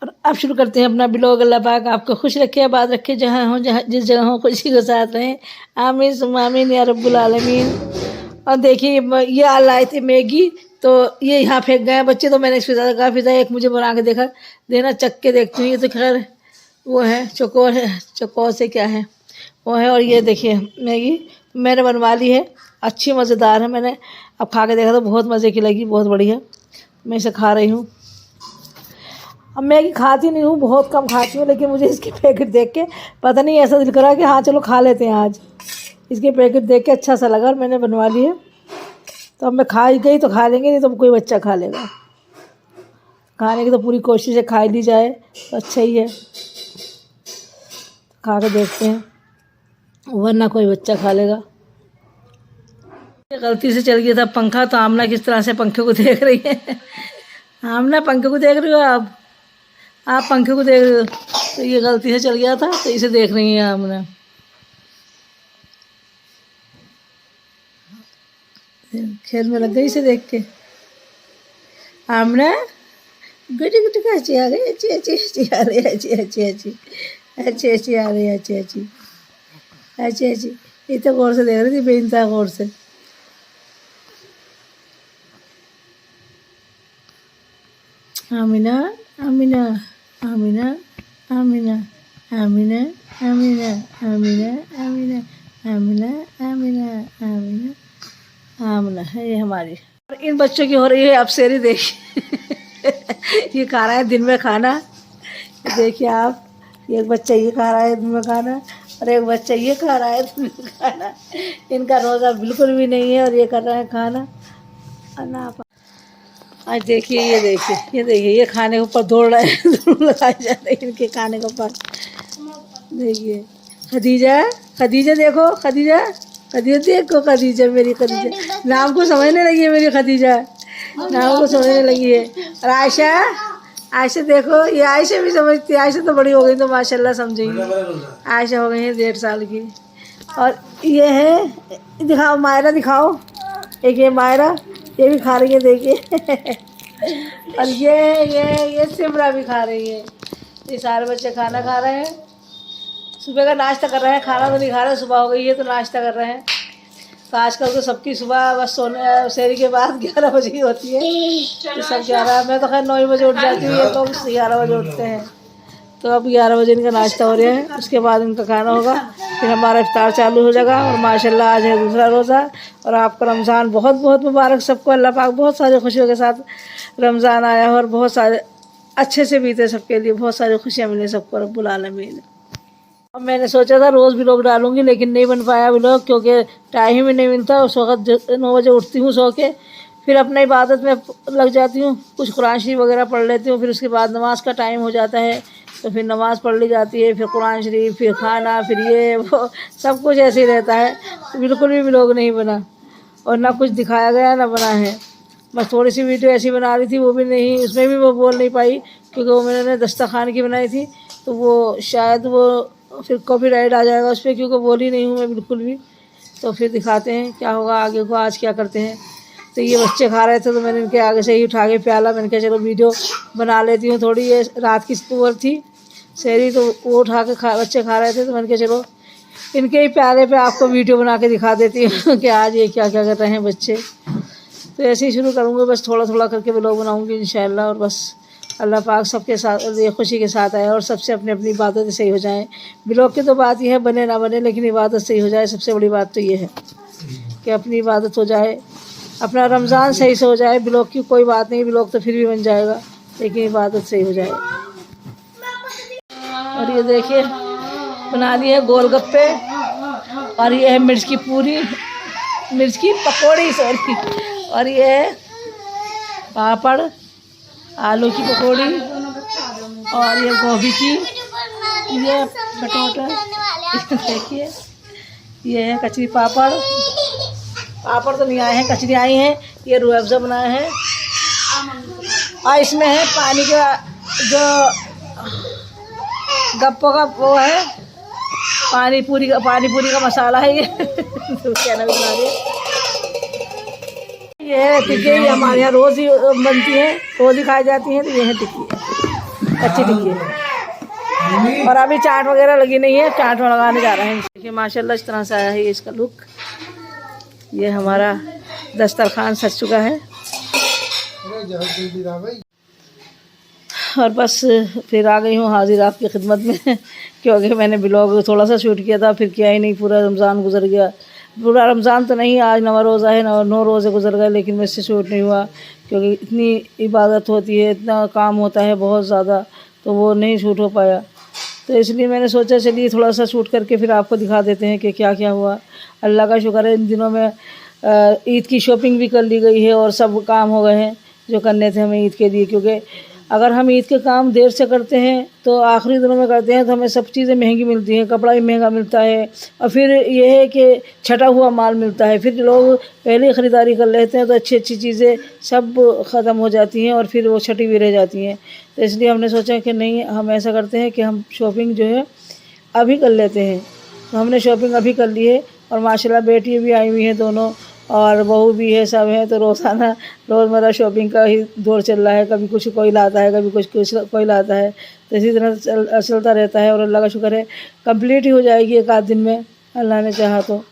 और अब शुरू करते हैं अपना ब्लॉग। अल्लाह पाक आपको खुश रखे, आबाद रखे, जहाँ हो जहाँ जिस जगह हो खुशी के साथ रहें। आमीन सुम्मा आमीन या रब्बुल आलमीन। और देखिए ये आ लाए थे मैगी, तो ये यहाँ फेंक गए बच्चे, तो मैंने फिजा कहा फिजा एक मुझे बना के देखा देना, चख के देखती हूँ। ये तो खैर वो है चकोर है, चकोर से क्या है वो है। और ये देखिए मैगी मैंने बनवा ली है, अच्छी मज़ेदार है। मैंने अब खा के देखा तो बहुत मज़े की लगी, बहुत बढ़िया। मैं इसे खा रही हूँ। अब मैगी खाती नहीं हूँ, बहुत कम खाती हूँ, लेकिन मुझे इसके पैकेट देख के पता नहीं ऐसा दिल करा कि हाँ चलो खा लेते हैं आज। इसके पैकेट देख के अच्छा सा लगा और मैंने बनवा ली है। तो अब मैं खा ही गई तो खा लेंगे, नहीं तो कोई बच्चा खा लेगा। खाने की तो पूरी कोशिश है, खा ली जाए तो अच्छा ही है। खा के देखते हैं, वरना कोई बच्चा खा लेगा। गलती से चल गया था पंखा, तो आमना किस तरह से पंखे को देख रही है। आमना पंखे को देख रही हो आप पंखे को देख रहे हो। तो ये गलती से चल गया था, तो इसे देख रही है आमना। खेल में लग गई इसे देख के। आमना गुटी गुटी का अच्छी आ गई, अच्छी अच्छी अच्छी आ रही, अच्छी अच्छी अच्छी अच्छी अच्छी आ रही, अच्छी अच्छी अच्छी अच्छी। ये तो गौर से देख रही थी, बेइंतहा गौर से। आमिना आमिना आमिना आमिना आमिना आमिना आमिना आमिना आमिना आमिना आमिना आमिना है ये हमारी। इन बच्चों की हो रही है अब शेरी, देखिए। ये खा रहा है दिन में खाना, देखिए आप। एक बच्चा ये खा रहा है दिन में खाना, और एक बच्चा ये खा रहा है दिन में खाना। इनका रोज़ा बिल्कुल भी नहीं है, और ये कर रहा है खाना। आज देखिए ये देखिए ये देखिए ये खाने के ऊपर दौड़ रहे हैं, दौड़ लगाए जा रहे हैं इनके खाने के ऊपर। देखिए खदीजा, खदीजा देखो, खदीजा खदीजा देखो, खदीजा मेरी खदीजा नाम को समझने लगी है, मेरी खदीजा नाम को समझने लगी है। और आयशा, आयशा देखो, ये आयशा भी समझती है। आयशा तो बड़ी हो गई तो माशाल्लाह समझेगी। आयशा हो गई है 1.5 साल की। और ये है, दिखाओ मायरा, दिखाओ। एक ये मायरा, ये भी खा रही है देखिए। और ये सिमरा भी खा रही है। ये सारे बच्चे खाना खा रहे हैं, सुबह का नाश्ता कर रहे हैं। खाना तो नहीं खा रहे, सुबह हो गई है तो नाश्ता कर रहे हैं। तो आजकल तो सबकी सुबह बस सोने शहरी के बाद 11 बजे ही होती है। तो सब 11, मैं तो खैर 9 बजे उठ जाती हूँ, ये तो 11 बजे उठते हैं। तो अब 11 बजे इनका नाश्ता हो रहा है, उसके बाद इनका खाना होगा, फिर हमारा इफ्तार चालू हो जाएगा। और माशाल्लाह आज है दूसरा रोज़ा, और आपका रमज़ान बहुत बहुत मुबारक सबको। अल्लाह पाक बहुत सारी खुशियों के साथ रमज़ान आया हो, और बहुत सारे अच्छे से बीते सबके लिए, बहुत सारी खुशियाँ मिले सबको रब्बुल आलमीन। अब मैंने सोचा था रोज़ व्लॉग डालूंगी, लेकिन नहीं बन पाया व्लॉग, क्योंकि टाइम ही नहीं मिलता। उस वक्त 9 बजे उठती हूँ सो के, फिर अपने इबादत में लग जाती हूँ, कुछ कुरान शरीफ वगैरह पढ़ लेती हूँ। फिर उसके बाद नमाज का टाइम हो जाता है, तो फिर नमाज़ पढ़ ली जाती है, फिर कुरान शरीफ, फिर खाना, फिर ये वो सब कुछ ऐसे ही रहता है। तो बिल्कुल भी व्लॉग नहीं बना, और ना कुछ दिखाया गया ना बना है। बस थोड़ी सी वीडियो ऐसी बना रही थी, वो भी नहीं, उसमें भी वो बोल नहीं पाई, क्योंकि वो मैंने दस्तरखान की बनाई थी, तो वो शायद वो फिर कॉपीराइट आ जाएगा उस पर, क्योंकि बोली नहीं हूँ मैं बिल्कुल भी। तो फिर दिखाते हैं क्या होगा आगे को, आज क्या करते हैं। तो ये बच्चे खा रहे थे, तो मैंने इनके आगे से ही उठा के प्याला, मैंने कहा चलो वीडियो बना लेती हूँ थोड़ी। ये रात की टूर थी शहरी, तो वो उठा के बच्चे खा रहे थे, तो मैंने कहा चलो इनके ही प्याले पे आपको वीडियो बना के दिखा देती हूँ कि आज ये क्या क्या कर रहे हैं बच्चे। तो ऐसे ही शुरू करूँगी, बस थोड़ा थोड़ा करके व्लॉग बनाऊँगी इंशाल्लाह। और बस अल्लाह पाक सबके साथ ये खुशी के साथ आए, और सबसे अपनी अपनी इबादत सही हो जाए। व्लॉग की तो बात यह है, बने ना बने, लेकिन इबादत सही हो जाए। सबसे बड़ी बात तो ये है कि अपनी इबादत हो जाए, अपना रमज़ान सही से हो जाए। व्लॉग की कोई बात नहीं, व्लॉग तो फिर भी बन जाएगा, लेकिन इबादत सही हो जाए। और ये देखिए बना लिए गोलगप्पे, और ये है मिर्च की पूरी, मिर्च की पकौड़ी सॉरी, और ये है पापड़, आलू की पकौड़ी, और ये गोभी की, ये टमाटर, देखिए ये है कचरी पापड़। पापड़ तो नहीं आए हैं, कचरी आई हैं। ये रूह अफ़ज़ा बनाए हैं, और इसमें है पानी का जो गप्पों का वो है, पानी पूरी का मसाला है ये। तो क्या ना बना रही है। ये है टिक्की, ये हमारे यहाँ रोज़ ही बनती है, रोज़ ही खाई जाती हैं। तो ये है टिक्की, अच्छी टिक्की है। और अभी चाट वगैरह लगी नहीं है, चाट लगाने जा रहे हैं। देखिए माशाल्लाह इस तरह से आया है इसका लुक। ये हमारा दस्तरखान सज चुका है और बस फिर आ गई हूँ हाजिर आपकी खिदमत में क्योंकि मैंने ब्लॉग थोड़ा सा शूट किया था, फिर किया ही नहीं। पूरा रमज़ान गुजर गया, पूरा रमज़ान तो नहीं, आज 9 रोज़ा है, 9 रोज़े गुजर गए, लेकिन मुझसे शूट नहीं हुआ क्योंकि इतनी इबादत होती है, इतना काम होता है बहुत ज़्यादा, तो वो नहीं शूट हो पाया। तो इसलिए मैंने सोचा चलिए थोड़ा सा शूट करके फिर आपको दिखा देते हैं कि क्या क्या हुआ। अल्लाह का शुक्र है इन दिनों में ईद की शॉपिंग भी कर ली गई है और सब काम हो गए हैं जो करने थे हमें ईद के लिए। क्योंकि अगर हम ईद के काम देर से करते हैं तो आखिरी दिनों में करते हैं तो हमें सब चीज़ें महंगी मिलती हैं, कपड़ा भी महंगा मिलता है और फिर ये है कि छटा हुआ माल मिलता है। फिर लोग पहले ही ख़रीदारी कर लेते हैं तो अच्छी अच्छी चीज़ें सब ख़त्म हो जाती हैं और फिर वो छटी भी रह जाती हैं। तो इसलिए हमने सोचा कि नहीं, हम ऐसा करते हैं कि हम शॉपिंग जो है अभी कर लेते हैं। तो हमने शॉपिंग अभी कर ली है और माशाल्लाह बेटी भी आई हुई हैं दोनों और बहू भी है, सब है। तो रोज़ाना रोज़मर्रा शॉपिंग का ही दौर चल रहा है, कभी कुछ कोई लाता है, कभी कुछ कोई लाता है। तो इसी तरह चलता रहता है और अल्लाह का शुक्र है कंप्लीट ही हो जाएगी एक आध दिन में, अल्लाह ने चाहा तो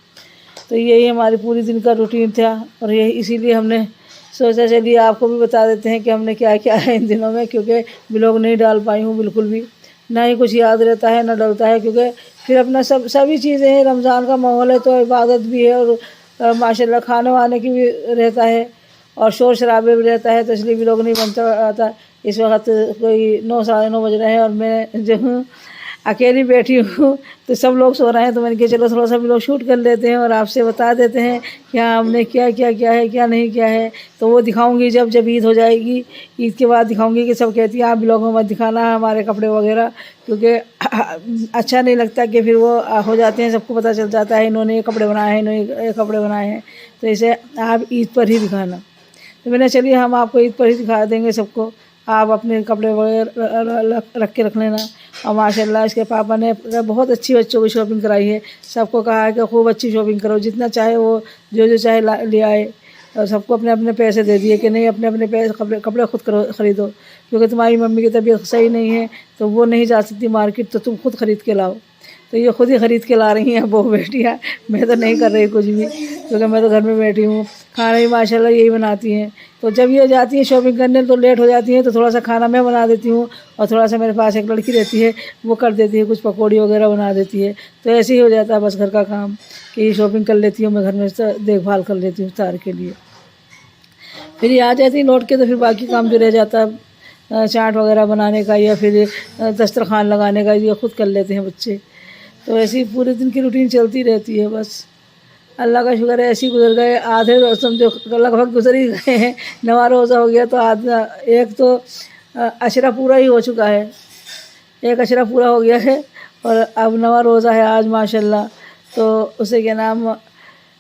यही हमारी पूरी दिन का रूटीन था। और यही इसीलिए हमने सोचा चलिए आपको भी बता देते हैं कि हमने क्या क्या है इन दिनों में, क्योंकि ब्लॉग नहीं डाल पाई हूँ बिल्कुल भी, ना ही कुछ याद रहता है ना डलता है। क्योंकि फिर अपना सभी चीज़ें हैं, रमज़ान का माहौल है तो इबादत भी है और माशाल्लाह खाने वाने की भी रहता है और शोर शराबे भी रहता है, तो इसलिए भी लोग नहीं बनता आता। इस वक्त कोई 9 साढ़े 9 बज रहे हैं और मैं जो हूँ अकेली बैठी हूँ तो सब लोग सो रहे हैं। तो मैंने कहा चलो थोड़ा सा भी लोग शूट कर लेते हैं और आपसे बता देते हैं क्या हमने क्या क्या किया है क्या नहीं किया है। तो वो दिखाऊंगी जब ईद हो जाएगी, ईद के बाद दिखाऊंगी। कि सब कहती हैं आप ब्लॉगों में दिखाना हमारे कपड़े वगैरह, क्योंकि अच्छा नहीं लगता कि फिर वो हो जाते हैं, सबको पता चल जाता है इन्होंने ये कपड़े बनाए हैं, इन्होंने ये कपड़े बनाए हैं। तो इसे आप ईद पर ही दिखाना। तो मैंने चलिए हम आपको ईद पर ही दिखा देंगे सबको, आप अपने कपड़े वगैरह रख के रख लेना। और माशाल्लाह इसके पापा ने बहुत अच्छी बच्चों की शॉपिंग कराई है, सबको कहा है कि खूब अच्छी शॉपिंग करो, जितना चाहे वो जो चाहे ले आए। और सबको अपने अपने पैसे दे दिए कि नहीं अपने अपने पैसे कपड़े खुद ख़रीदो, क्योंकि तुम्हारी मम्मी की तबीयत सही नहीं है तो वो नहीं जा सकती मार्केट, तो तुम खुद ख़रीद के लाओ। तो ये खुद ही ख़रीद के ला रही हैं बहू बेटियाँ, मैं तो नहीं कर रही कुछ भी, क्योंकि मैं तो घर में बैठी हूँ। खाना भी माशाल्लाह यही बनाती हैं। तो जब ये जाती हैं शॉपिंग करने तो लेट हो जाती हैं, तो थोड़ा सा खाना मैं बना देती हूँ और थोड़ा सा मेरे पास एक लड़की रहती है वो कर देती है, कुछ पकौड़ी वगैरह बना देती है। तो ऐसे ही हो जाता है बस घर का काम कि शॉपिंग कर लेती हूँ मैं, घर में देखभाल कर लेती हूँ तार के लिए। फिर ये आ जाती है लौट के तो फिर बाकी काम जो रह जाता है चाट वगैरह बनाने का या फिर दस्तरखान लगाने का, ये खुद कर लेते हैं बच्चे। तो ऐसे ही पूरे दिन की रूटीन चलती रहती है बस। अल्लाह का शुक्र है ऐसे ही गुजर गए, आधे समझो लगभग गुजर ही गए हैं। 9 रोज़ा हो गया तो आधा एक तो अशरा पूरा ही हो चुका है, एक अशरा पूरा हो गया है और अब 9 रोज़ा है आज माशाल्लाह। तो उसे क्या नाम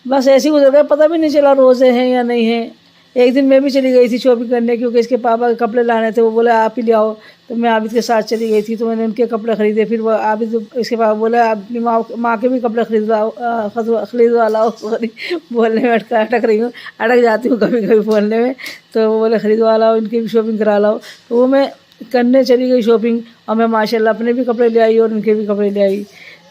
बस ऐसे ही गुजर गए, पता भी नहीं चला रोज़े हैं या नहीं हैं। एक दिन मैं भी चली गई थी शॉपिंग करने, क्योंकि इसके पापा के कपड़े लाने थे, वो बोले आप ही ले आओ। तो मैं आबिद के साथ चली गई थी, तो मैंने उनके कपड़े ख़रीदे। फिर वो आबिद इसके पापा बोले अपनी माँ के भी कपड़े खरीदवा लाओ। सॉरी बोलने में अटक रही हूँ, अटक जाती हूँ कभी कभी बोलने में। तो वो बोले ख़रीदवा लाओ, इनकी भी शॉपिंग करा लाओ। तो वो मैं करने चली गई शॉपिंग और मैं माशाल्लाह अपने भी कपड़े ले आई और उनके भी कपड़े ले आई।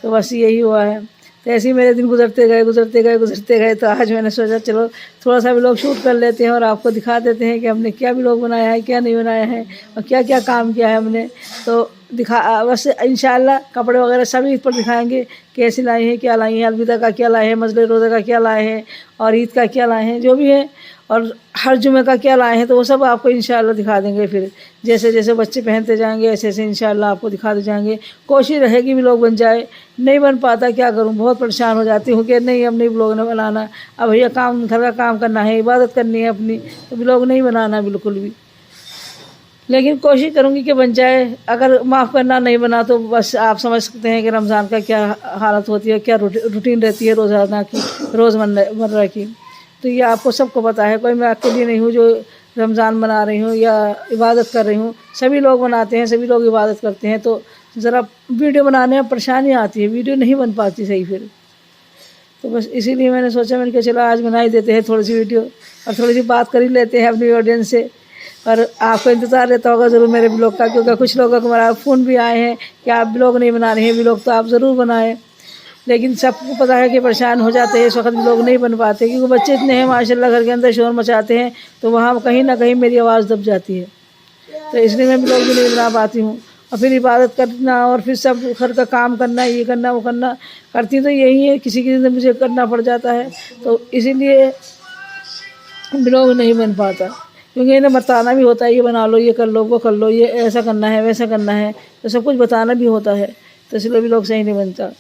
तो बस यही हुआ है। तो ऐसे ही मेरे दिन गुजरते गए। तो आज मैंने सोचा चलो थोड़ा सा भी लोग शूट कर लेते हैं और आपको दिखा देते हैं कि हमने क्या भी लोग बनाया है क्या नहीं बनाया है और क्या क्या काम किया है हमने। तो बस इंशाल्लाह कपड़े वगैरह सभी ईद पर दिखाएंगे, कैसे लाए हैं क्या लाए हैं, अलविदा का क्या लाए हैं, मजले रोज़ा का क्या लाए हैं और ईद का क्या लाए हैं, जो भी है और हर जुमे का क्या लाए हैं। तो वो सब आपको इंशाल्लाह दिखा देंगे। फिर जैसे जैसे बच्चे पहनते जाएंगे ऐसे ऐसे इंशाल्लाह आपको दिखाते जाएंगे। कोशिश रहेगी भी लोग बन जाए, नहीं बन पाता क्या करूं, बहुत परेशान हो जाती हूँ कि नहीं अब नहीं ब्लॉग नहीं बनाना, अब भैया काम घर का काम करना है, इबादत करनी है अपनी, तो ब्लॉग नहीं बनाना बिल्कुल भी। लेकिन कोशिश करूँगी कि बन जाए। अगर माफ़ करना नहीं बना तो बस आप समझ सकते हैं कि रमज़ान का क्या हालत होती है, क्या रूटीन रहती है रोज़ाना की, रोज़मर्रा की। तो ये आपको सबको पता है, कोई मैं अकेली नहीं हूँ जो रमज़ान मना रही हूँ या इबादत कर रही हूँ। सभी लोग बनाते हैं, सभी लोग इबादत करते हैं। तो ज़रा वीडियो बनाने में परेशानी आती है, वीडियो नहीं बन पाती सही फिर। तो बस इसीलिए मैंने सोचा, मैंने कहा चलो आज बना ही देते हैं थोड़ी सी वीडियो। और थोड़ी सी बात कर ही लेते हैं अपनी ऑडियंस से। और आपको इंतज़ार रहता होगा ज़रूर मेरे ब्लॉग का, क्योंकि कुछ लोगों को हमारा फ़ोन भी आए हैं कि आप ब्लॉग नहीं बना रहे हैं, ब्लॉग तो आप ज़रूर बनाएं। लेकिन सबको पता है कि परेशान हो जाते हैं, इस वक्त ब्लॉग नहीं बन पाते, क्योंकि बच्चे इतने हैं माशाल्लाह, घर के अंदर शोर मचाते हैं, तो वहाँ कहीं ना कहीं मेरी आवाज़ दब जाती है, तो इसलिए मैं ब्लॉग भी नहीं बना पाती हूँ। और फिर इबादत करना और फिर सब घर का काम करना, ये करना वो करना, करती तो यही है, किसी किसी दिन मुझे करना पड़ जाता है, तो इसीलिए ब्लॉग नहीं बन पाता। क्योंकि इन्हें बताना भी होता है, ये बना लो, ये कर लो, वो कर लो, ये ऐसा करना है, वैसा करना है, तो सब कुछ बताना भी होता है, तो इसलिए ब्लॉग सही नहीं बनता।